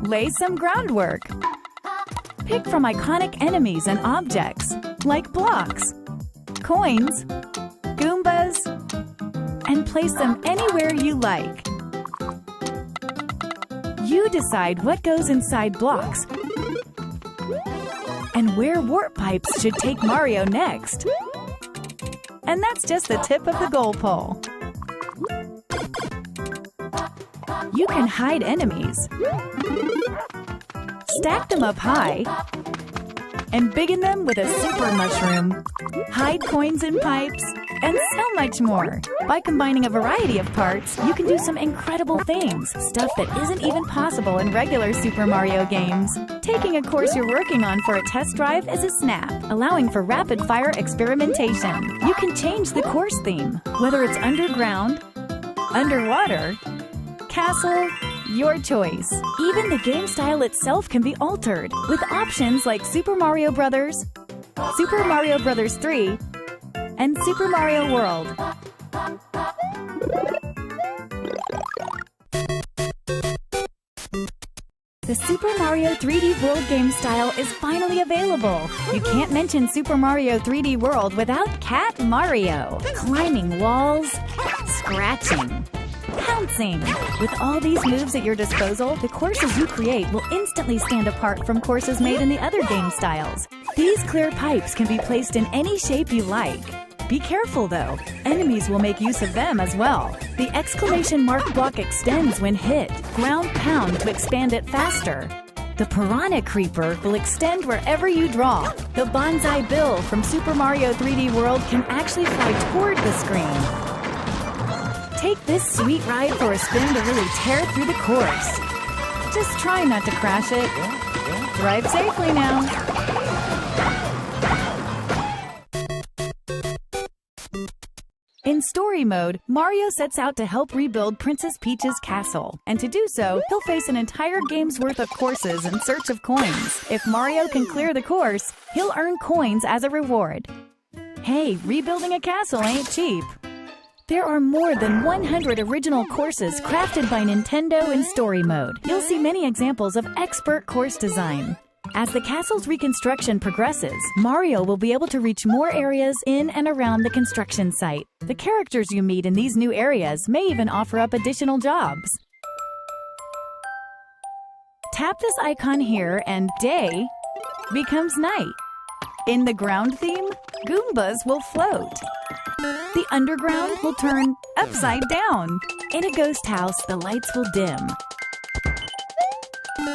Lay some groundwork. Pick from iconic enemies and objects, like blocks, coins, Goombas, and place them anywhere you like. You decide what goes inside blocks and where warp pipes should take Mario next. And that's just the tip of the goal pole. You can hide enemies, stack them up high, and biggin them with a super mushroom, hide coins in pipes, and so much more. By combining a variety of parts, you can do some incredible things, stuff that isn't even possible in regular Super Mario games. Taking a course you're working on for a test drive is a snap, allowing for rapid-fire experimentation. You can change the course theme, whether it's underground, underwater, castle, your choice. Even the game style itself can be altered, with options like Super Mario Bros., Super Mario Bros. 3, and Super Mario World. The Super Mario 3D World game style is finally available. You can't mention Super Mario 3D World without Cat Mario. Climbing walls, scratching, pouncing. With all these moves at your disposal, the courses you create will instantly stand apart from courses made in the other game styles. These clear pipes can be placed in any shape you like. Be careful though, enemies will make use of them as well. The exclamation mark block extends when hit, ground pound to expand it faster. The Piranha Creeper will extend wherever you draw. The Bonsai Bill from Super Mario 3D World can actually fly toward the screen. Take this sweet ride for a spin to really tear through the course. Just try not to crash it. Drive safely now. In story mode, Mario sets out to help rebuild Princess Peach's castle. And to do so, he'll face an entire game's worth of courses in search of coins. If Mario can clear the course, he'll earn coins as a reward. Hey, rebuilding a castle ain't cheap. There are more than 100 original courses crafted by Nintendo in story mode. You'll see many examples of expert course design. As the castle's reconstruction progresses, Mario will be able to reach more areas in and around the construction site. The characters you meet in these new areas may even offer up additional jobs. Tap this icon here and day becomes night. In the ground theme, Goombas will float. The underground will turn upside down. In a ghost house, the lights will dim.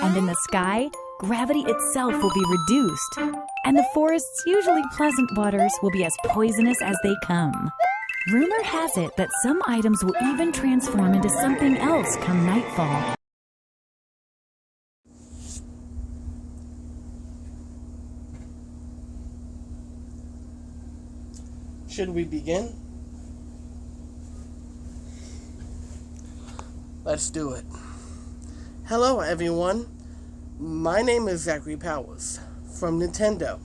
And in the sky, gravity itself will be reduced. And the forest's usually pleasant waters will be as poisonous as they come. Rumor has it that some items will even transform into something else come nightfall. Should we begin? Let's do it. Hello everyone, my name is Zachary Powers from Nintendo.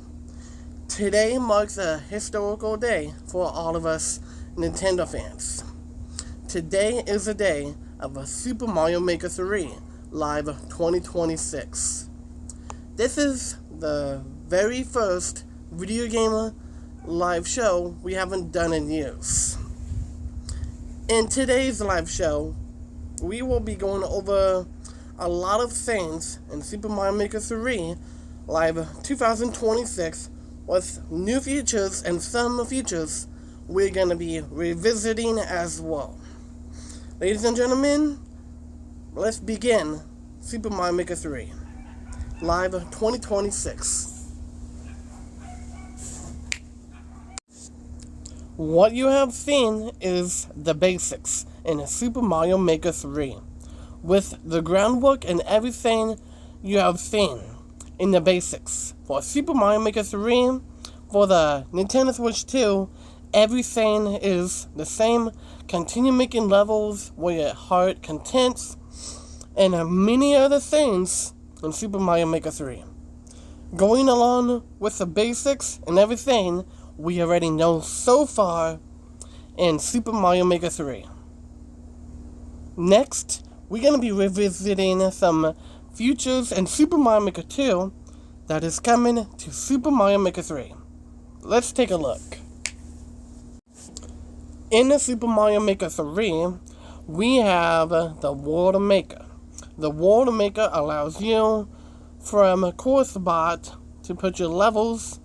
Today marks a historical day for all of us Nintendo fans. Today is the day of Super Mario Maker 3 Live 2026. This is the very first video game live show we haven't done in years. In today's live show, we will be going over a lot of things in Super Mario Maker 3 Live 2026 with new features and some features we're going to be revisiting as well. Ladies and gentlemen, let's begin Super Mario Maker 3 Live 2026. What you have seen is the basics in Super Mario Maker 3. With the groundwork and everything you have seen in the basics. For Super Mario Maker 3, for the Nintendo Switch 2, everything is the same. Continue making levels where your heart contents, and many other things in Super Mario Maker 3. Going along with the basics and everything we already know so far in Super Mario Maker 3. Next, we're going to be revisiting some features in Super Mario Maker 2 that is coming to Super Mario Maker 3. Let's take a look. In the Super Mario Maker 3, we have the World Maker. The World Maker allows you from a core spot to put your levels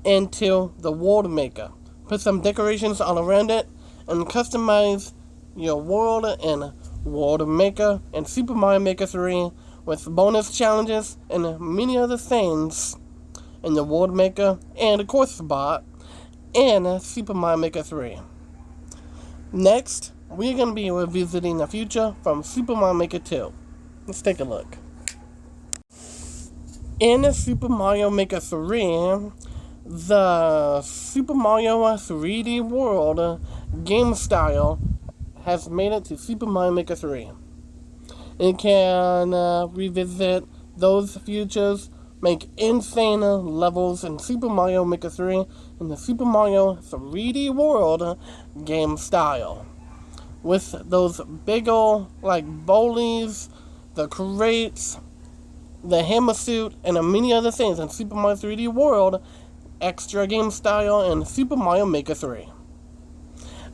into the World Maker. Put some decorations all around it and customize your world in World Maker and Super Mario Maker 3 with bonus challenges and many other things in the World Maker and the core spot in Super Mario Maker 3. Next, we're going to be revisiting a feature from Super Mario Maker 2. Let's take a look. In Super Mario Maker 3, the Super Mario 3D World game style has made it to Super Mario Maker 3. It can revisit those features, make insane levels in Super Mario Maker 3 in the Super Mario 3D World game style. With those big ol' bowlies, the crates, the hammer suit, and many other things in Super Mario 3D World extra game style in Super Mario Maker 3.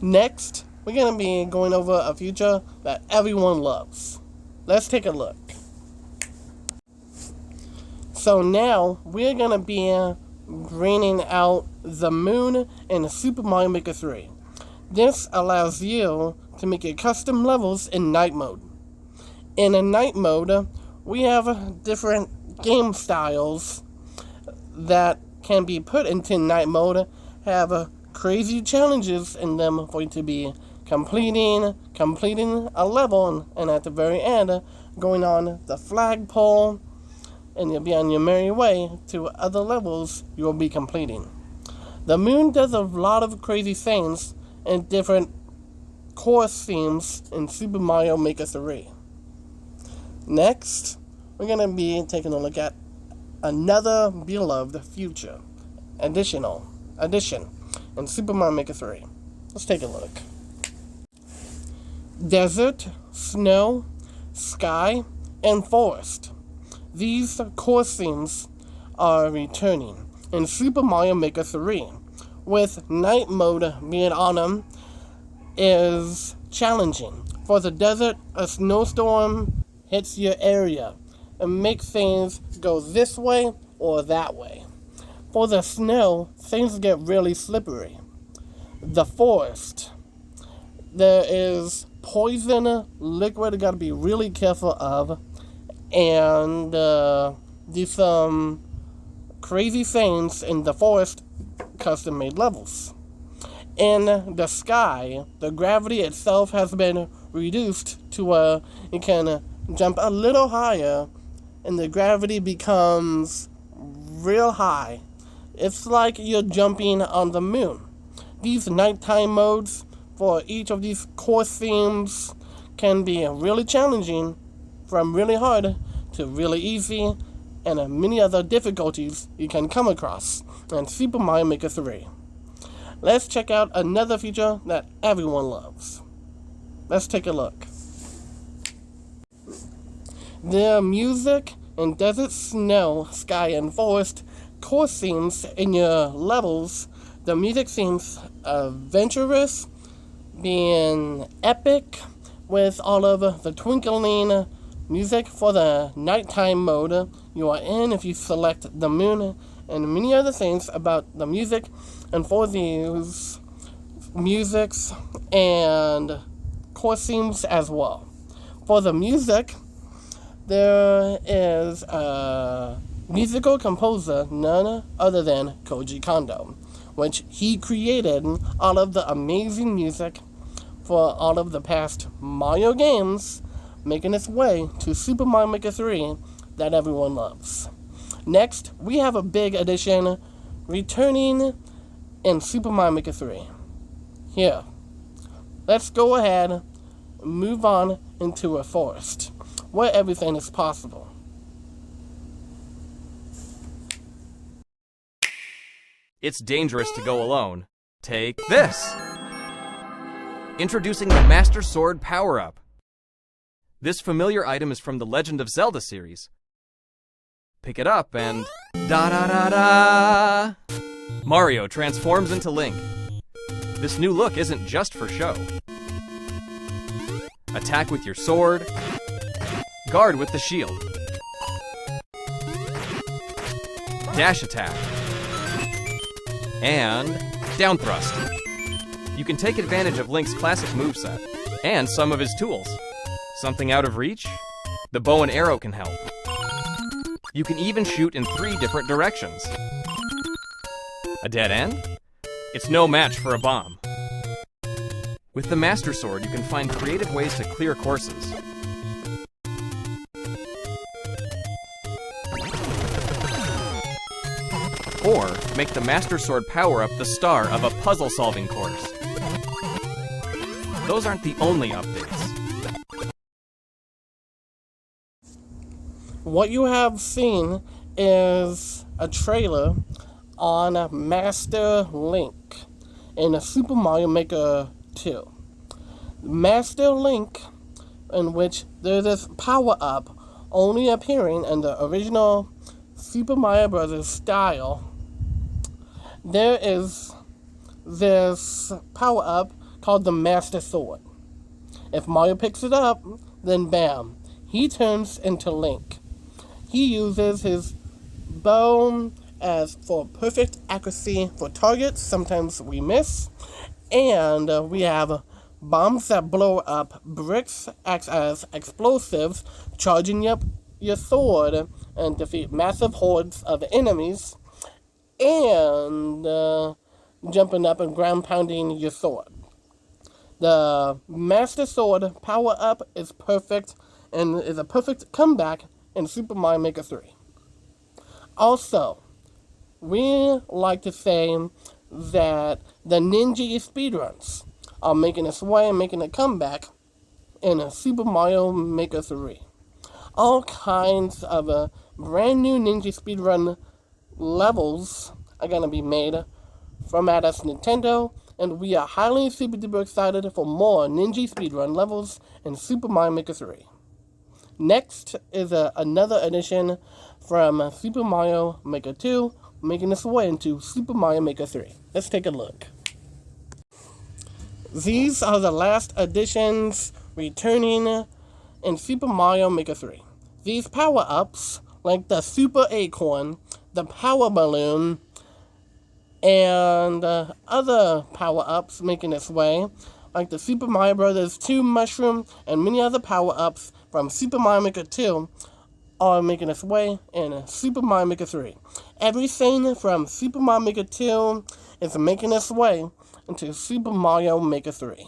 Next, we're going to be going over a feature that everyone loves. Let's take a look. So now, we're going to be bringing out the moon in Super Mario Maker 3. This allows you to make your custom levels in night mode. In a night mode, we have different game styles that can be put into night mode, have crazy challenges in them for you to be completing a level, and at the very end, going on the flagpole, and you'll be on your merry way to other levels you will be completing. The moon does a lot of crazy things in different core themes in Super Mario Maker 3. Next, we're going to be taking a look at another beloved future addition in Super Mario Maker 3. Let's take a look. Desert, snow, sky, and forest. These core themes are returning in Super Mario Maker 3, with night mode being on them is challenging. For the desert, a snowstorm hits your area and makes things go this way or that way. For the snow, things get really slippery. The forest, there is poison liquid you gotta be really careful of, and do some crazy things in the forest custom made levels. In the sky, the gravity itself has been reduced to you can jump a little higher and the gravity becomes real high. It's like you're jumping on the moon. These nighttime modes for each of these core themes can be really challenging, from really hard to really easy, and many other difficulties you can come across in Super Mario Maker 3. Let's check out another feature that everyone loves. Let's take a look. The music in desert, snow, sky, and forest core themes in your levels, the music seems adventurous, being epic, with all of the twinkling music for the nighttime mode you are in if you select the moon, and many other things about the music and for these musics and core themes as well. For the music, there is a musical composer, none other than Koji Kondo, which he created all of the amazing music for all of the past Mario games, making its way to Super Mario Maker 3 that everyone loves. Next, we have a big addition returning in Super Mario Maker 3. Here, let's go ahead and move on into a forest, where everything is possible. It's dangerous to go alone. Take this! Introducing the Master Sword power-up. This familiar item is from the Legend of Zelda series. Pick it up and da-da-da-da! Mario transforms into Link. This new look isn't just for show. Attack with your sword. Guard with the shield. Dash attack. And down thrust. You can take advantage of Link's classic moveset and some of his tools. Something out of reach? The bow and arrow can help. You can even shoot in 3 different directions. A dead end? It's no match for a bomb. With the Master Sword, you can find creative ways to clear courses. Or make the Master Sword power-up the star of a puzzle-solving course. Those aren't the only updates. What you have seen is a trailer on Master Link in Super Mario Maker 2. Master Link, in which there's this power-up only appearing in the original Super Mario Bros. Style. There is this power-up called the Master Sword. If Mario picks it up, then bam, he turns into Link. He uses his bow as for perfect accuracy for targets. Sometimes we miss. And we have bombs that blow up bricks, act as explosives, charging up your sword and defeat massive hordes of enemies. And jumping up and ground pounding your sword. The Master Sword power-up is perfect and is a perfect comeback in Super Mario Maker 3. Also, we like to say that the Ninja speedruns are making its way and making a comeback in Super Mario Maker 3. All kinds of brand new Ninja speedrun levels are going to be made from at us Nintendo, and we are highly super duper excited for more Ninja speedrun levels in Super Mario Maker 3. Next is another edition from Super Mario Maker 2, making its way into Super Mario Maker 3. Let's take a look. These are the last additions returning in Super Mario Maker 3. These power-ups, like the Super Acorn, the Power Balloon, and other power-ups making its way, like the Super Mario Bros. 2 Mushroom and many other power-ups from Super Mario Maker 2 are making its way in Super Mario Maker 3. Everything from Super Mario Maker 2 is making its way into Super Mario Maker 3.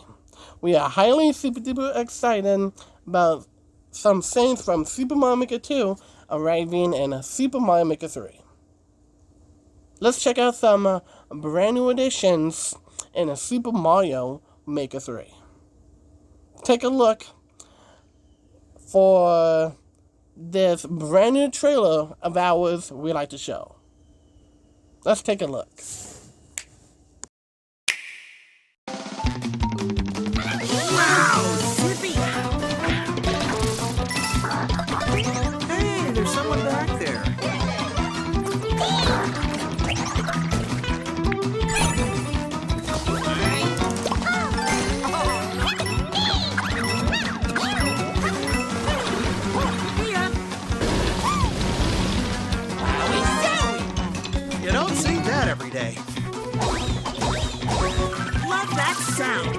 We are highly super duper excited about some things from Super Mario Maker 2 arriving in Super Mario Maker 3. Let's check out some brand new additions in Super Mario Maker 3. Take a look for this brand new trailer of ours we like to show. Let's take a look. Wow, Zippy! Hey, there's someone back there. You don't see that every day. Love that sound.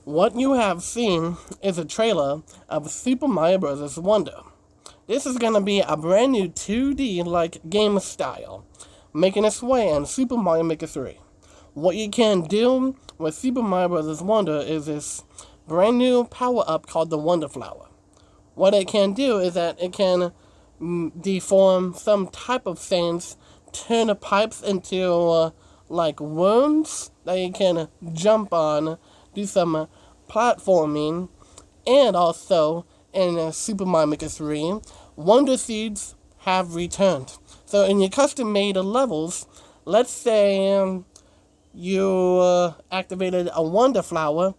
What you have seen is a trailer of Super Mario Bros. Wonder. This is going to be a brand new 2D-like game style, making its way in Super Mario Maker 3. What you can do with Super Mario Bros. Wonder is this brand new power-up called the Wonder Flower. What it can do is that it can deform some type of things, turn the pipes into like worms that you can jump on, do some platforming, and also in Super Mario Maker 3, Wonder Seeds have returned. So in your custom-made levels, let's say you activated a Wonder Flower,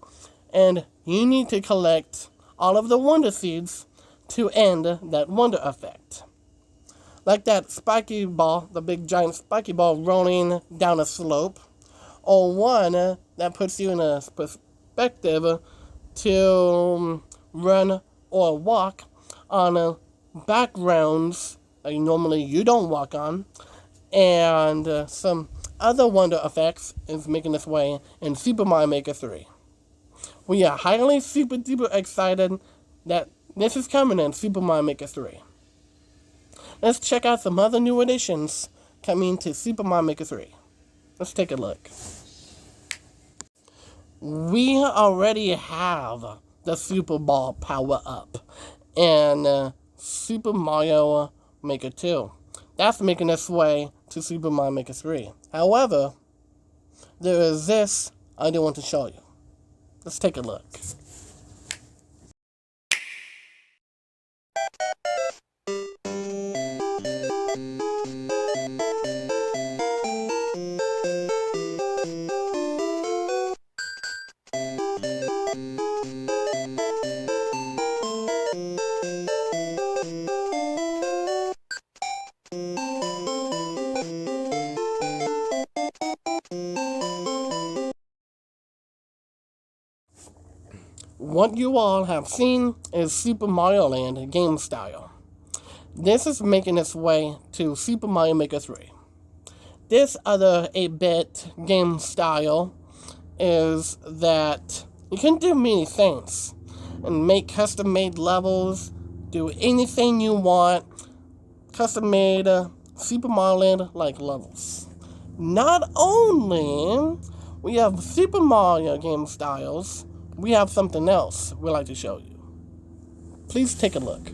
and you need to collect all of the Wonder Seeds to end that Wonder effect. Like that spiky ball, the big giant spiky ball rolling down a slope, or one that puts you in a perspective to run or walk on backgrounds that normally you don't walk on, and some other Wonder effects is making its way in Super Mario Maker 3. We are highly super duper excited that this is coming in Super Mario Maker 3. Let's check out some other new additions coming to Super Mario Maker 3. Let's take a look. We already have the Super Ball power-up in Super Mario Maker 2. That's making its way to Super Mario Maker 3. However, there is this I do want to show you. Let's take a look. What you all have seen is Super Mario Land game style. This is making its way to Super Mario Maker 3. This other 8-bit game style is that you can do many things and make custom-made levels, do anything you want, custom-made Super Mario Land-like levels. Not only we have Super Mario game styles, we have something else we'd like to show you. Please take a look.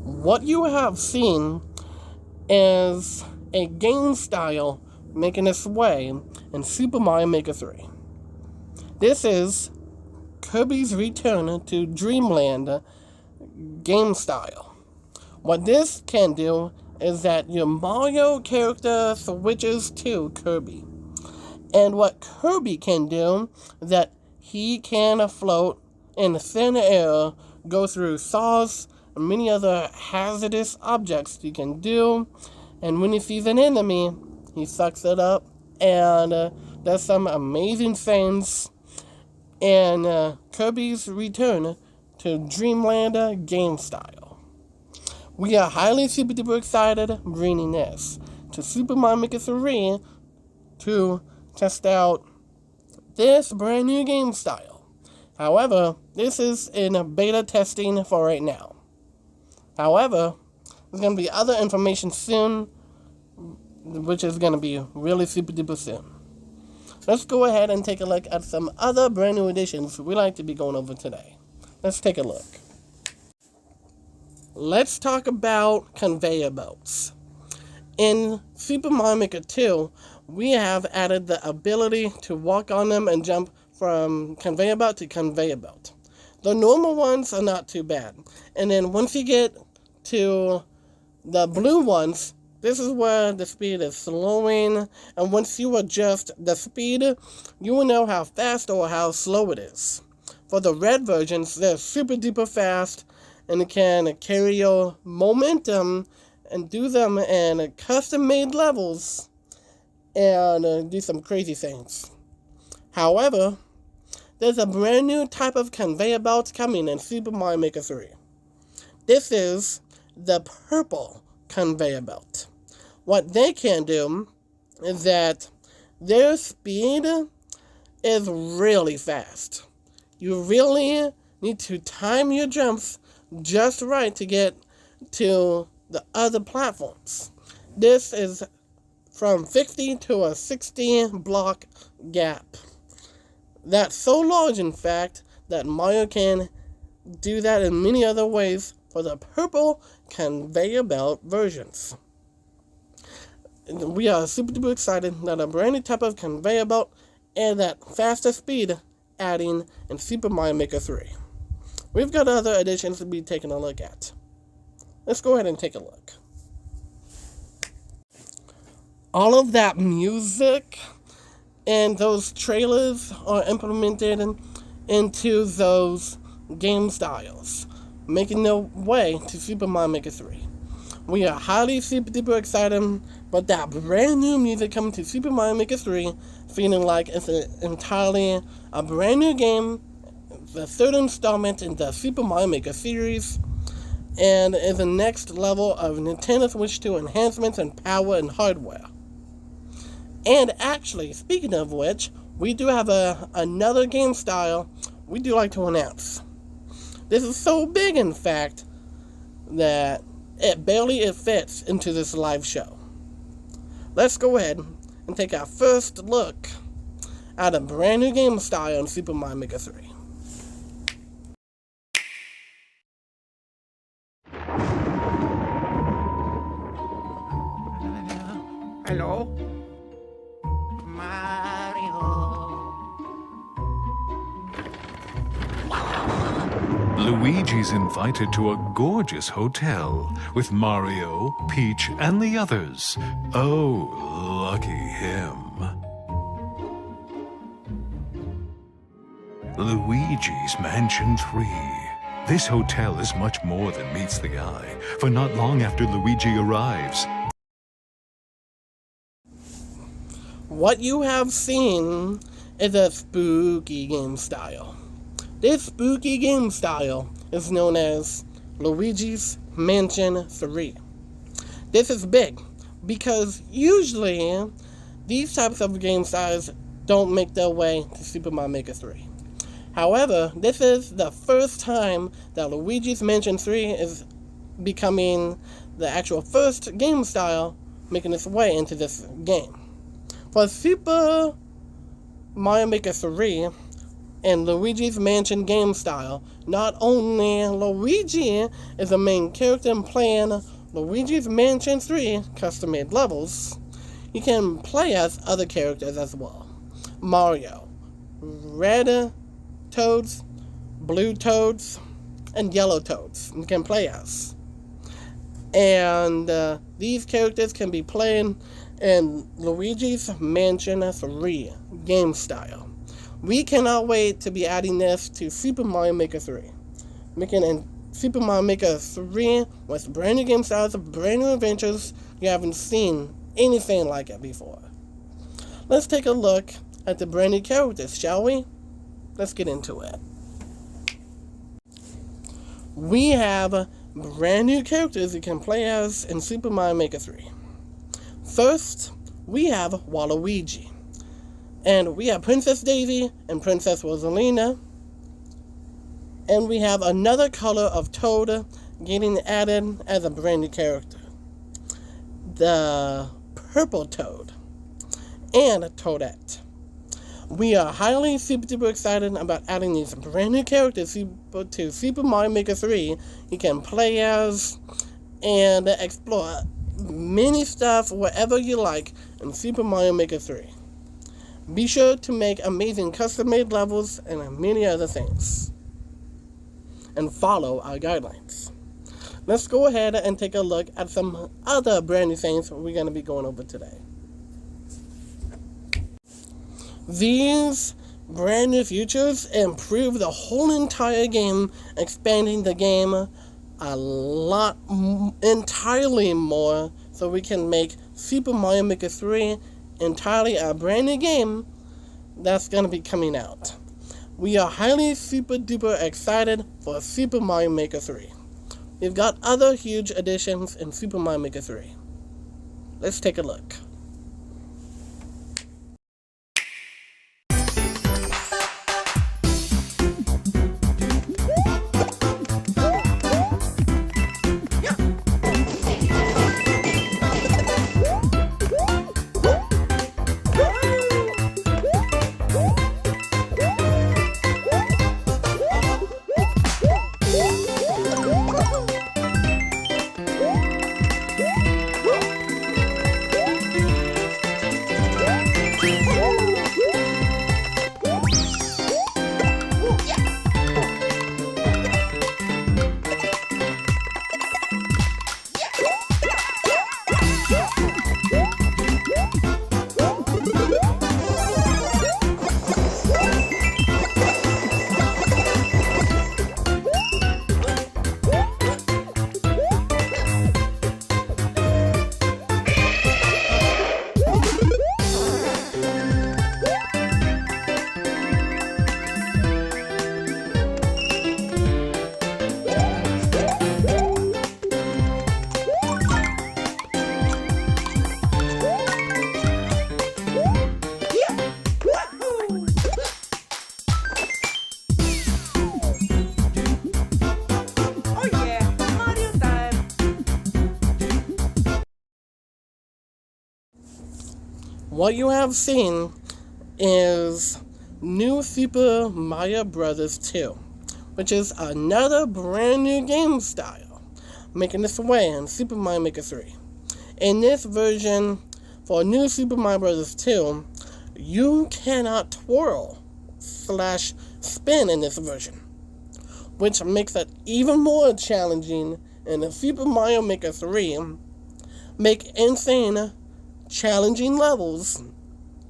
What you have seen is a game style making its way in Super Mario Maker 3. This is Kirby's Return to Dreamland game style. What this can do is that your Mario character switches to Kirby. And what Kirby can do is that he can float in thin air, go through saws, and many other hazardous objects you can do. And when he sees an enemy, he sucks it up and does some amazing things in Kirby's Return to Dreamland game style. We are highly super duper excited bringing this to Super Mario Maker 3 to test out this brand new game style. However, this is in beta testing for right now. However, there's going to be other information soon, which is going to be really super duper soon. Let's go ahead and take a look at some other brand new additions we like to be going over today. Let's take a look. Let's talk about conveyor belts. In Super Mario Maker 2, we have added the ability to walk on them and jump from conveyor belt to conveyor belt. The normal ones are not too bad. And then once you get to the blue ones, This is where the speed is slowing, and once you adjust the speed, you will know how fast or how slow it is. For the red versions, they're super duper fast, and it can carry your momentum and do them in custom-made levels and do some crazy things. However, there's a brand new type of conveyor belt coming in Super Mario Maker 3. This is the purple conveyor belt. What they can do is that their speed is really fast. You really need to time your jumps just right to get to the other platforms. This is from 50 to a 60 block gap. That's so large, in fact, that Mario can do that in many other ways for the purple conveyor belt versions. We are super duper excited that a brand new type of conveyor belt and that faster speed adding in Super Mario Maker 3. We've got other additions to be taking a look at. Let's go ahead and take a look. All of that music and those trailers are implemented into those game styles, making their way to Super Mario Maker 3. We are highly super duper excited about that brand new music coming to Super Mario Maker 3, feeling like it's entirely a brand new game, the third installment in the Super Mario Maker series, and is the next level of Nintendo Switch 2 enhancements in power and hardware. And actually, speaking of which, we do have another game style we do like to announce. This is so big, in fact, that it fits into this live show. Let's go ahead and take our first look at a brand new game style in Super Mario Maker 3. Hello? Mario. Luigi's invited to a gorgeous hotel with Mario, Peach, and the others. Oh, lucky him. Luigi's Mansion 3. This hotel is much more than meets the eye, for not long after Luigi arrives, what you have seen is a spooky game style. This spooky game style is known as Luigi's Mansion 3. This is big because usually these types of game styles don't make their way to Super Mario Maker 3. However, this is the first time that Luigi's Mansion 3 is becoming the actual first game style making its way into this game. For Super Mario Maker 3 and Luigi's Mansion game style, not only Luigi is the main character and playing Luigi's Mansion 3 custom-made levels, you can play as other characters as well. Mario, red Toads, blue Toads, and yellow Toads you can play as. And these characters can be played in Luigi's Mansion 3 game style. We cannot wait to be adding this to Super Mario Maker 3. Making Super Mario Maker 3 with brand new game styles, brand new adventures. You haven't seen anything like it before. Let's take a look at the brand new characters, shall we? Let's get into it. We have brand new characters you can play as in Super Mario Maker 3. First, we have Waluigi. And we have Princess Daisy and Princess Rosalina. And we have another color of Toad getting added as a brand new character. The purple Toad. And Toadette. We are highly super duper excited about adding these brand new characters to Super Mario Maker 3 you can play as and explore many stuff wherever you like in Super Mario Maker 3. Be sure to make amazing custom-made levels and many other things. And follow our guidelines. let's go ahead and take a look at some other brand new things we're going to be going over today. These brand new features improve the whole entire game, expanding the game a lot, entirely more, so we can make Super Mario Maker 3 entirely a brand new game that's going to be coming out. We are highly super duper excited for Super Mario Maker 3. We've got other huge additions in Super Mario Maker 3. Let's take a look. What you have seen is New Super Mario Bros. 2, which is another brand new game style, making its way in Super Mario Maker 3. In this version, for New Super Mario Bros. 2, you cannot twirl/spin in this version, which makes it even more challenging in the Super Mario Maker 3, make insane challenging levels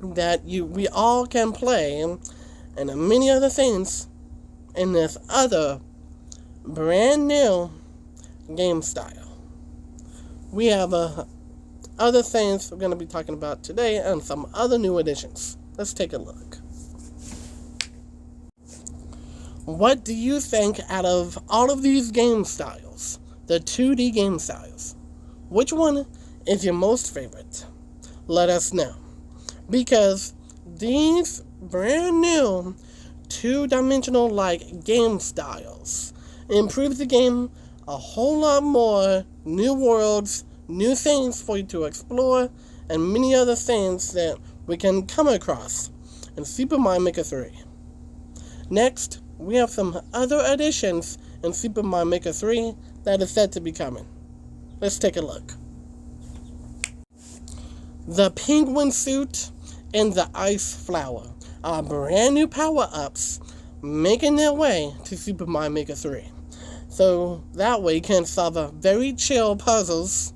that we all can play, and many other things in this other brand new game style. We have other things we're going to be talking about today and some other new additions. Let's take a look. What do you think out of all of these game styles, the 2D game styles? Which one is your most favorite? Let us know, because these brand new 2-dimensional like game styles improve the game a whole lot more. New worlds, new things for you to explore, and many other things that we can come across in Super Mario Maker 3. Next, we have some other additions in Super Mario Maker 3 that is said to be coming. Let's take a look. The penguin suit and the ice flower are brand new power-ups making their way to Super Mario Maker 3. So that way you can solve very chill puzzles,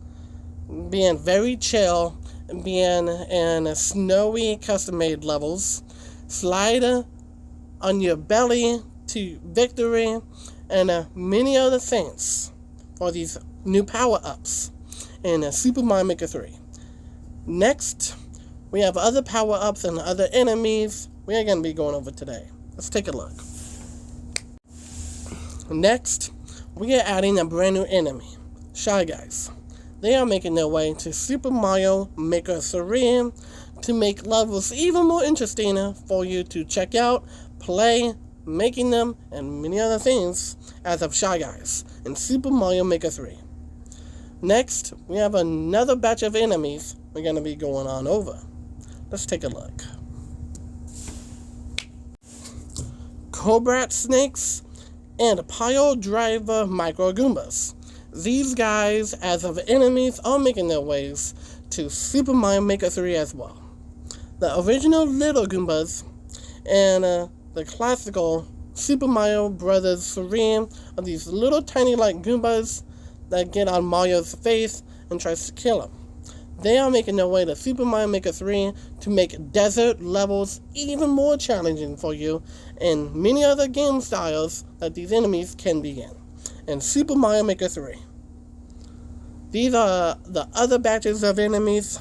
being very chill, being in snowy custom-made levels, slide on your belly to victory, and many other things for these new power-ups in Super Mario Maker 3. Next, we have other power-ups and other enemies we are going to be going over today. Let's take a look. Next, we are adding a brand new enemy, Shy Guys. They are making their way to Super Mario Maker 3 to make levels even more interesting for you to check out, play, making them, and many other things as of Shy Guys in Super Mario Maker 3. Next, we have another batch of enemies we're going to be going on over. Let's take a look. Cobra snakes and pile driver micro Goombas. These guys, as of enemies, are making their ways to Super Mario Maker 3 as well. The original little Goombas and the classical Super Mario Bros. 3 are these little tiny like Goombas that get on Mario's face and tries to kill him. They are making their way to Super Mario Maker 3 to make desert levels even more challenging for you and many other game styles that these enemies can be in Super Mario Maker 3. These are the other batches of enemies,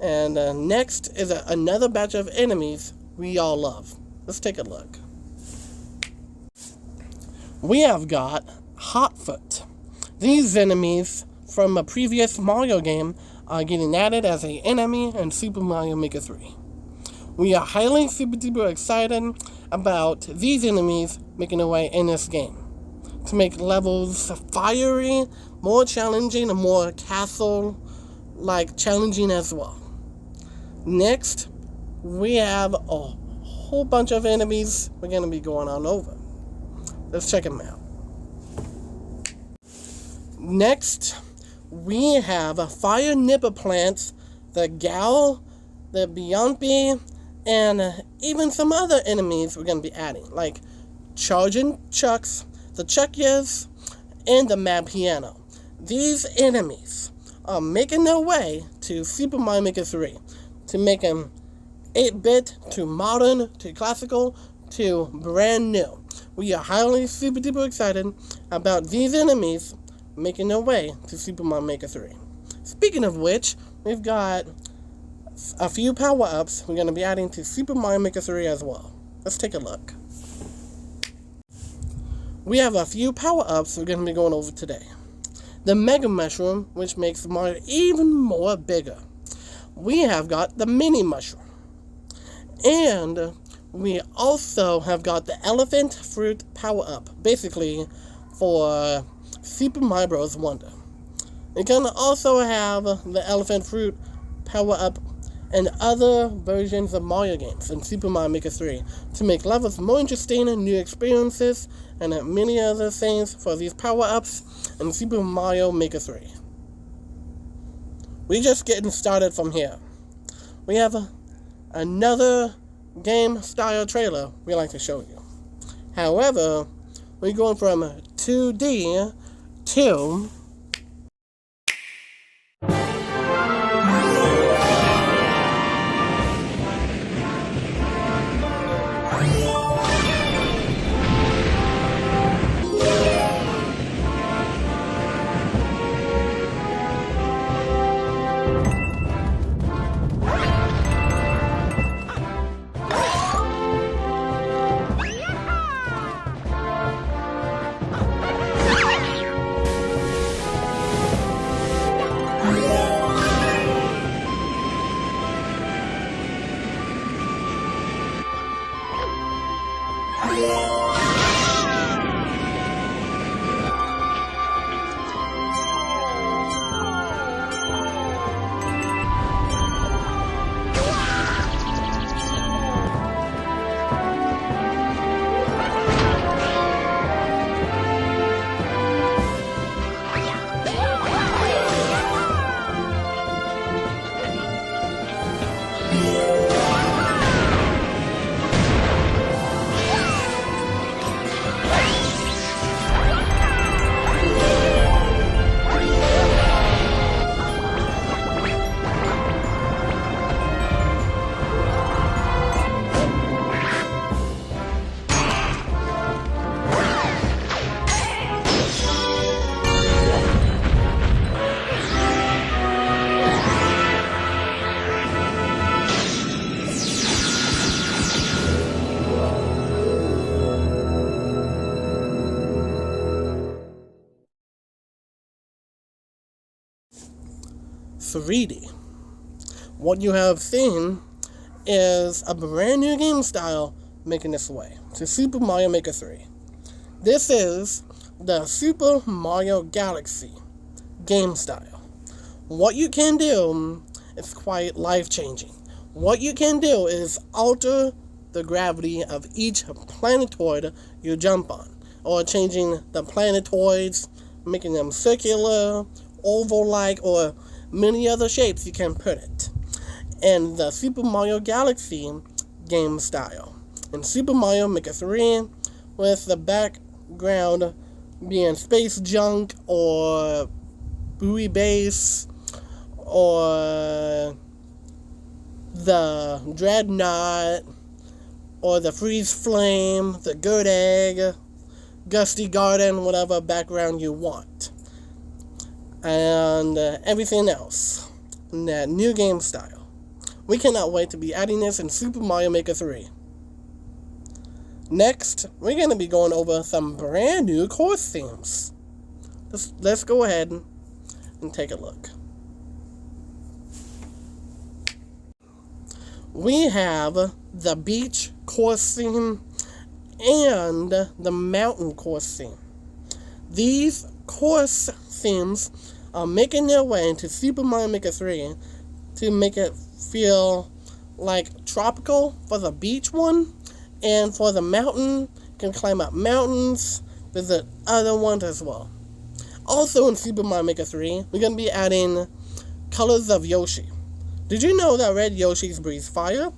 and next is another batch of enemies we all love. Let's take a look. We have got Hotfoot. These enemies from a previous Mario game are getting added as an enemy in Super Mario Maker 3. We are highly super duper excited about these enemies making their way in this game to make levels fiery, more challenging, and more castle-like challenging as well. Next, we have a whole bunch of enemies we're going to be going on over. Let's check them out. Next, we have fire nipper plants, the Gal, the Beyonce, and even some other enemies we're going to be adding, like Charging Chucks, the Chuckies, and the Mad Piano. These enemies are making their way to Super Mario Maker 3 to make them 8-bit, to modern, to classical, to brand new. We are highly super duper excited about these enemies making their way to Super Mario Maker 3. Speaking of which, we've got a few power-ups we're going to be adding to Super Mario Maker 3 as well. Let's take a look. We have a few power-ups we're going to be going over today. The Mega Mushroom, which makes Mario even more bigger. We have got the Mini Mushroom. And we also have got the Elephant Fruit power-up, basically for Super Mario Bros. Wonder. You're going to also have the Elephant Fruit power-up and other versions of Mario games in Super Mario Maker 3 to make levels more interesting and new experiences, and many other things for these power-ups in Super Mario Maker 3. We're just getting started from here. We have another game style trailer we like to show you. However, we're going from 2D to .3D. What you have seen is a brand new game style making its way to Super Mario Maker 3. This is the Super Mario Galaxy game style. What you can do is quite life-changing. What you can do is alter the gravity of each planetoid you jump on, or changing the planetoids, making them circular, oval-like, or many other shapes you can put it. And the Super Mario Galaxy game style. In Super Mario Maker 3, with the background being space junk or buoy base or the dreadnought or the freeze flame, the good egg, gusty garden, whatever background you want, and everything else in that new game style. We cannot wait to be adding this in Super Mario Maker 3. Next, we're going to be going over some brand new course themes. Let's go ahead and take a look. We have the beach course theme and the mountain course theme. These course themes are making their way into Super Mario Maker 3 to make it feel like tropical for the beach one, and for the mountain, you can climb up mountains, visit other ones as well. Also in Super Mario Maker 3, we're going to be adding colors of Yoshi. Did you know that red Yoshis breathe fire?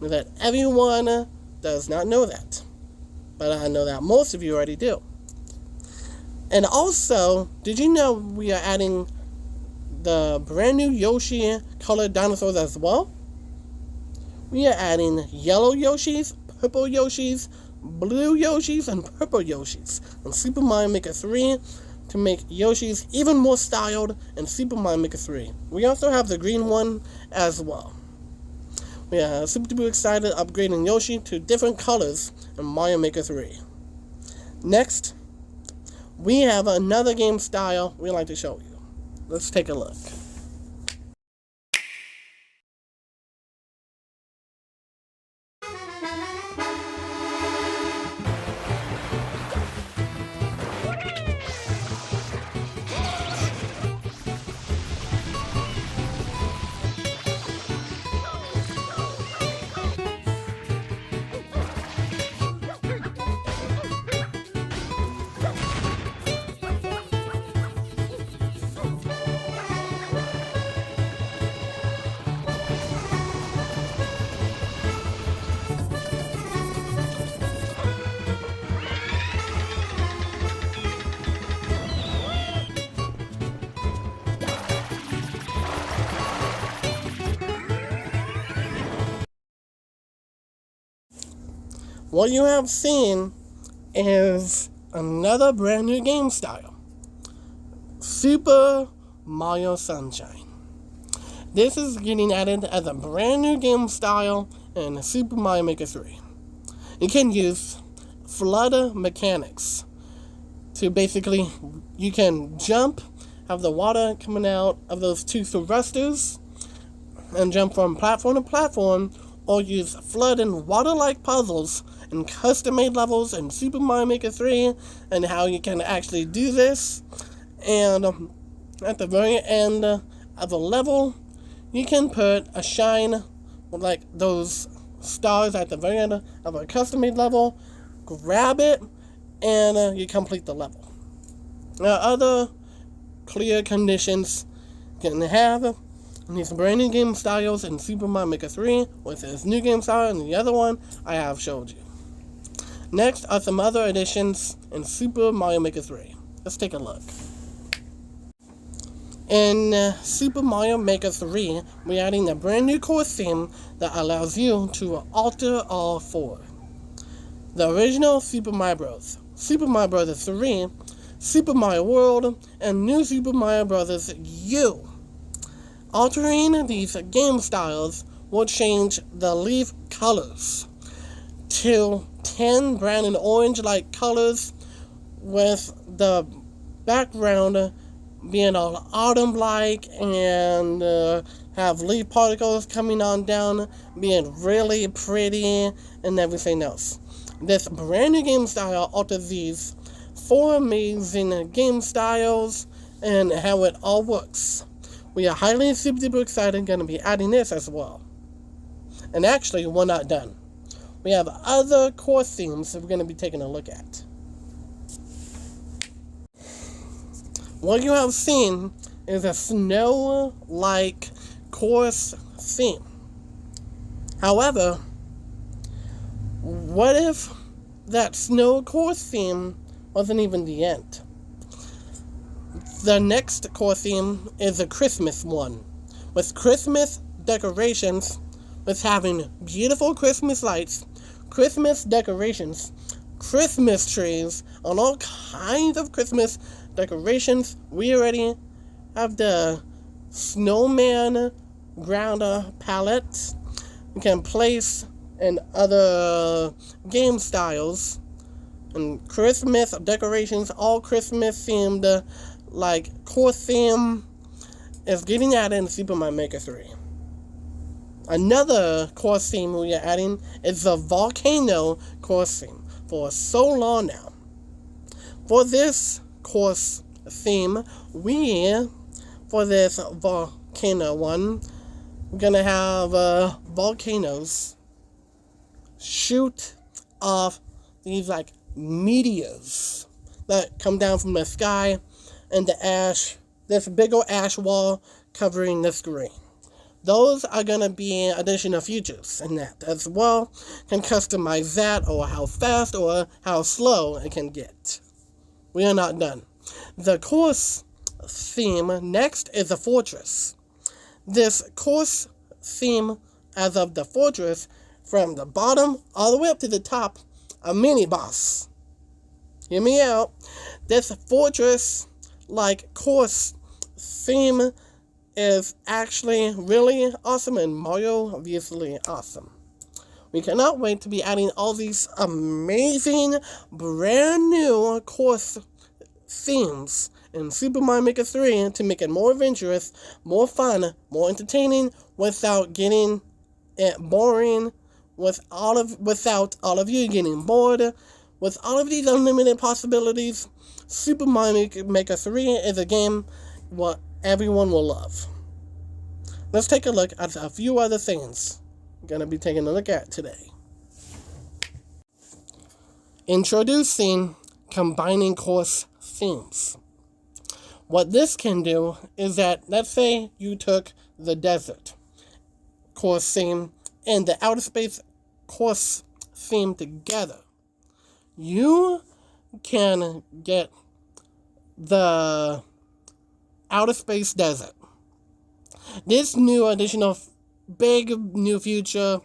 That everyone does not know that, but I know that most of you already do. And also, did you know we are adding the brand new Yoshi colored dinosaurs as well? We are adding yellow Yoshis, purple Yoshis, blue Yoshis, and purple Yoshis in Super Mario Maker 3 to make Yoshis even more styled in Super Mario Maker 3. We also have the green one as well. We are super duper excited upgrading Yoshi to different colors in Mario Maker 3. Next, we have another game style we'd like to show you. Let's take a look. What you have seen is another brand new game style, Super Mario Sunshine. This is getting added as a brand new game style in Super Mario Maker 3. You can use flood mechanics to basically, you can jump, have the water coming out of those two thrusters, and jump from platform to platform, or use flood and water-like puzzles and custom-made levels in Super Mario Maker 3, and how you can actually do this. And at the very end of a level, you can put a shine, like those stars at the very end of a custom-made level, grab it, and you complete the level. Now, other clear conditions you can have these brand new game styles in Super Mario Maker 3 with this new game style and the other one I have showed you. Next are some other additions in Super Mario Maker 3. Let's take a look. In Super Mario Maker 3, we're adding a brand new course theme that allows you to alter all four. The original Super Mario Bros., Super Mario Bros. 3, Super Mario World, and New Super Mario Bros. U. Altering these game styles will change the leaf colors to 10 brown and orange-like colors, with the background being all autumn-like and have leaf particles coming on down, being really pretty and everything else. This brand new game style alters these four amazing game styles and how it all works. We are highly super duper excited going to be adding this as well. And actually, we're not done. We have other course themes that we're going to be taking a look at. What you have seen is a snow-like course theme. However, what if that snow course theme wasn't even the end. The next core theme is a Christmas one, with Christmas decorations, with having beautiful Christmas lights, Christmas decorations, Christmas trees, and all kinds of Christmas decorations. We already have the snowman grounder palette. You can place in other game styles, and Christmas decorations, all Christmas themed, like core theme is getting added in Super Mario Maker 3. Another core theme we are adding is the volcano core theme for so long now. For this course theme, for this volcano one, we're gonna have volcanoes shoot off these like meteors that come down from the sky and the ash, this big old ash wall covering the screen. Those are going to be additional features in that as well. Can customize that, or how fast or how slow it can get. We are not done. The course theme next is a fortress. This course theme, as of the fortress, from the bottom all the way up to the top, a mini boss. Hear me out. This fortress like course theme is actually really awesome, and Mario obviously awesome. We cannot wait to be adding all these amazing brand new course themes in Super Mario Maker 3 to make it more adventurous, more fun, more entertaining, without getting it boring, without all of you getting bored. With all of these unlimited possibilities, Super Mario Maker 3 is a game what everyone will love. Let's take a look at a few other things we're going to be taking a look at today. Introducing combining course themes. What this can do is that, let's say you took the desert course theme and the outer space course theme together. You can get the outer space desert. This new additional big new feature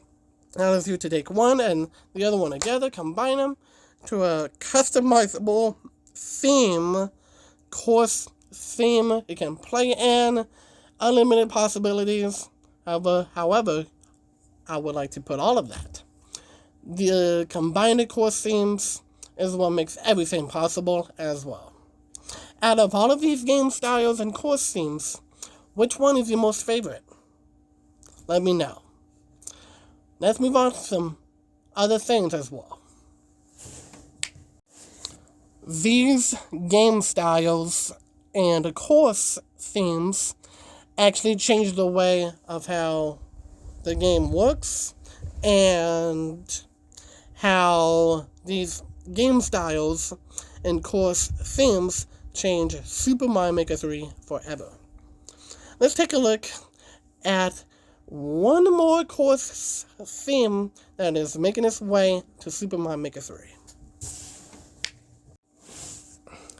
allows you to take one and the other one together, combine them to a customizable theme, course theme. You can play in unlimited possibilities. However, I would like to put all of that. The combined course themes is what makes everything possible as well. Out of all of these game styles and course themes, which one is your most favorite? Let me know. Let's move on to some other things as well. These game styles and course themes actually change the way of how the game works and how these game styles and course themes change Super Mario Maker 3 forever. Let's take a look at one more course theme that is making its way to Super Mario Maker 3.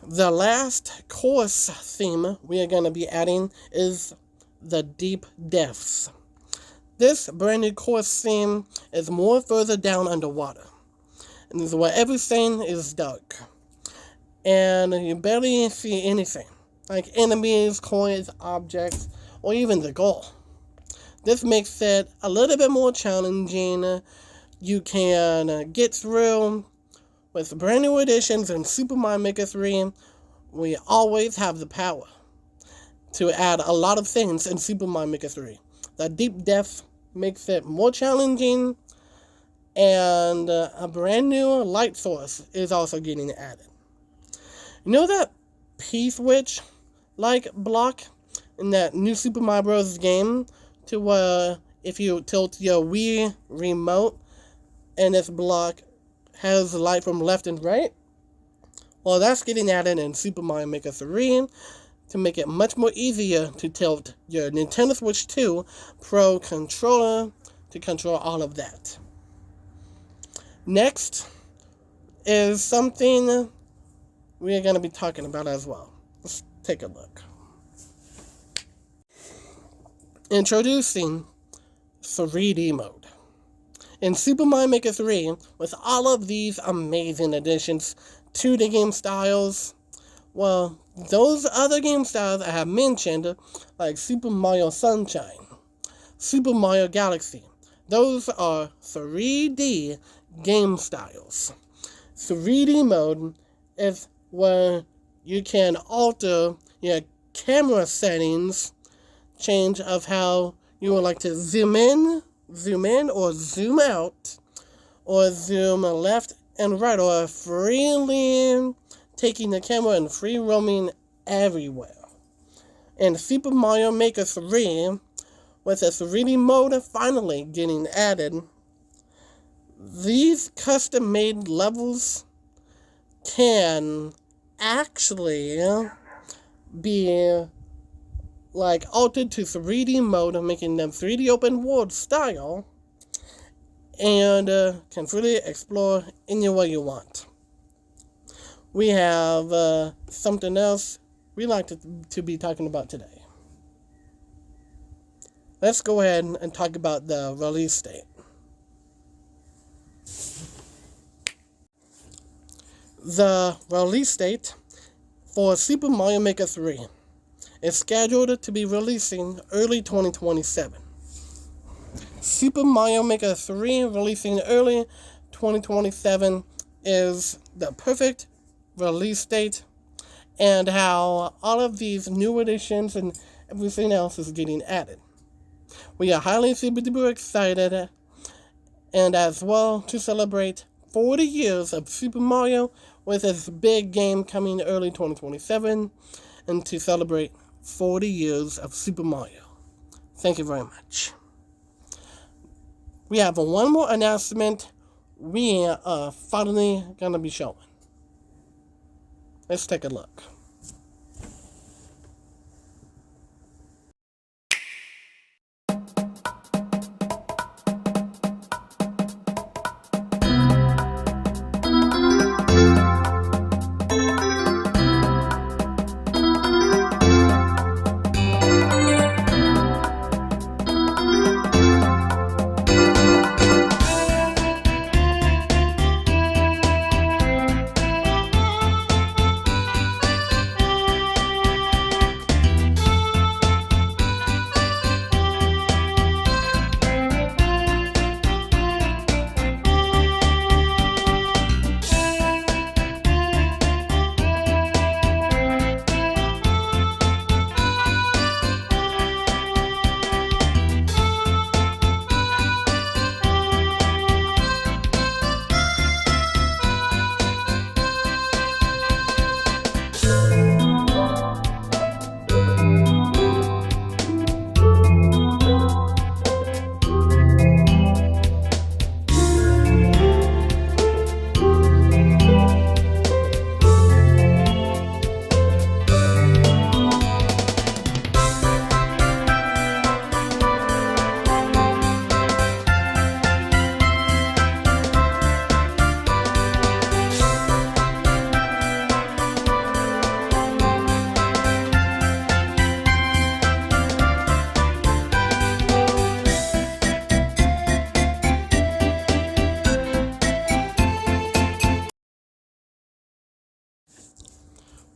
The last course theme we are going to be adding is the Deep Depths. This brand new course theme is more further down underwater, and this is where everything is dark, and you barely see anything, like enemies, coins, objects, or even the goal. This makes it a little bit more challenging. You can get through with brand new additions in Super Mario Maker 3. We always have the power to add a lot of things in Super Mario Maker 3. The Deep Depth makes it more challenging, and a brand new light source is also getting added. You know that P-switch like block in that new Super Mario Bros. Game to if you tilt your Wii remote and this block has light from left and right? Well, that's getting added in Super Mario Maker 3 to make it much more easier to tilt your Nintendo Switch 2 Pro controller to control all of that. Next is something we are going to be talking about as well. Let's take a look. Introducing 3D mode. In Super Mario Maker 3, with all of these amazing additions to the game styles, well, those other game styles I have mentioned, like Super Mario Sunshine, Super Mario Galaxy, those are 3D game styles. 3D mode is where you can alter your camera settings, change of how you would like to zoom in, or zoom out, or zoom left and right, or freely taking the camera and free roaming everywhere. In Super Mario Maker 3, with a 3D mode finally getting added, these custom-made levels can actually be altered to 3D mode, making them 3D open world style, and can freely explore any way you want. We have something else we like to be talking about today. Let's go ahead and talk about the release date. The release date for Super Mario Maker 3 is scheduled to be releasing early 2027. Super Mario Maker 3 releasing early 2027 is the perfect release date, and how all of these new additions and everything else is getting added. We are highly super duper excited, and as well to celebrate 40 years of Super Mario with this big game coming early 2027, and to celebrate 40 years of Super Mario. Thank you very much. We have one more announcement we are finally going to be showing. Let's take a look.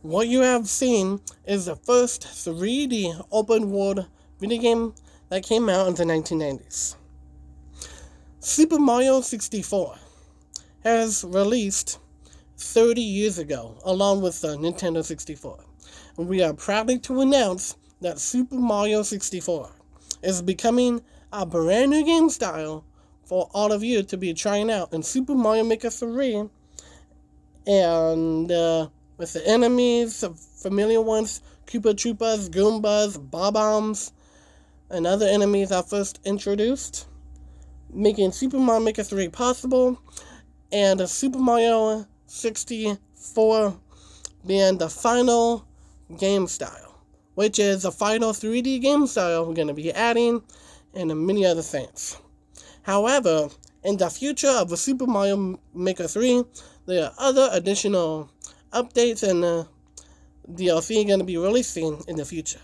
What you have seen is the first 3D open world video game that came out in the 1990s. Super Mario 64 has released 30 years ago, along with the Nintendo 64. And we are proud to announce that Super Mario 64 is becoming a brand new game style for all of you to be trying out in Super Mario Maker 3, and with the enemies, familiar ones, Koopa Troopas, Goombas, Bob-ombs, and other enemies are first introduced, making Super Mario Maker 3 possible, and Super Mario 64 being the final game style, which is the final 3D game style we're going to be adding, and many other things. However, in the future of the Super Mario Maker 3, there are other additional updates and DLC going to be releasing in the future.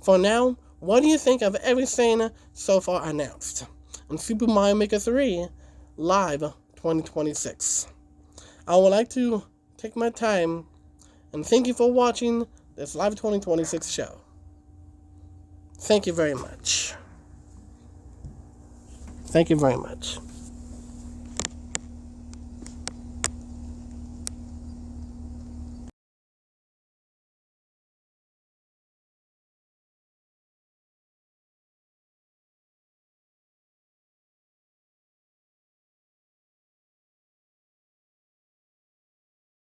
For now, what do you think of everything so far announced in Super Mario Maker 3 Live 2026? I would like to take my time and thank you for watching this Live 2026 show. Thank you very much. Thank you very much.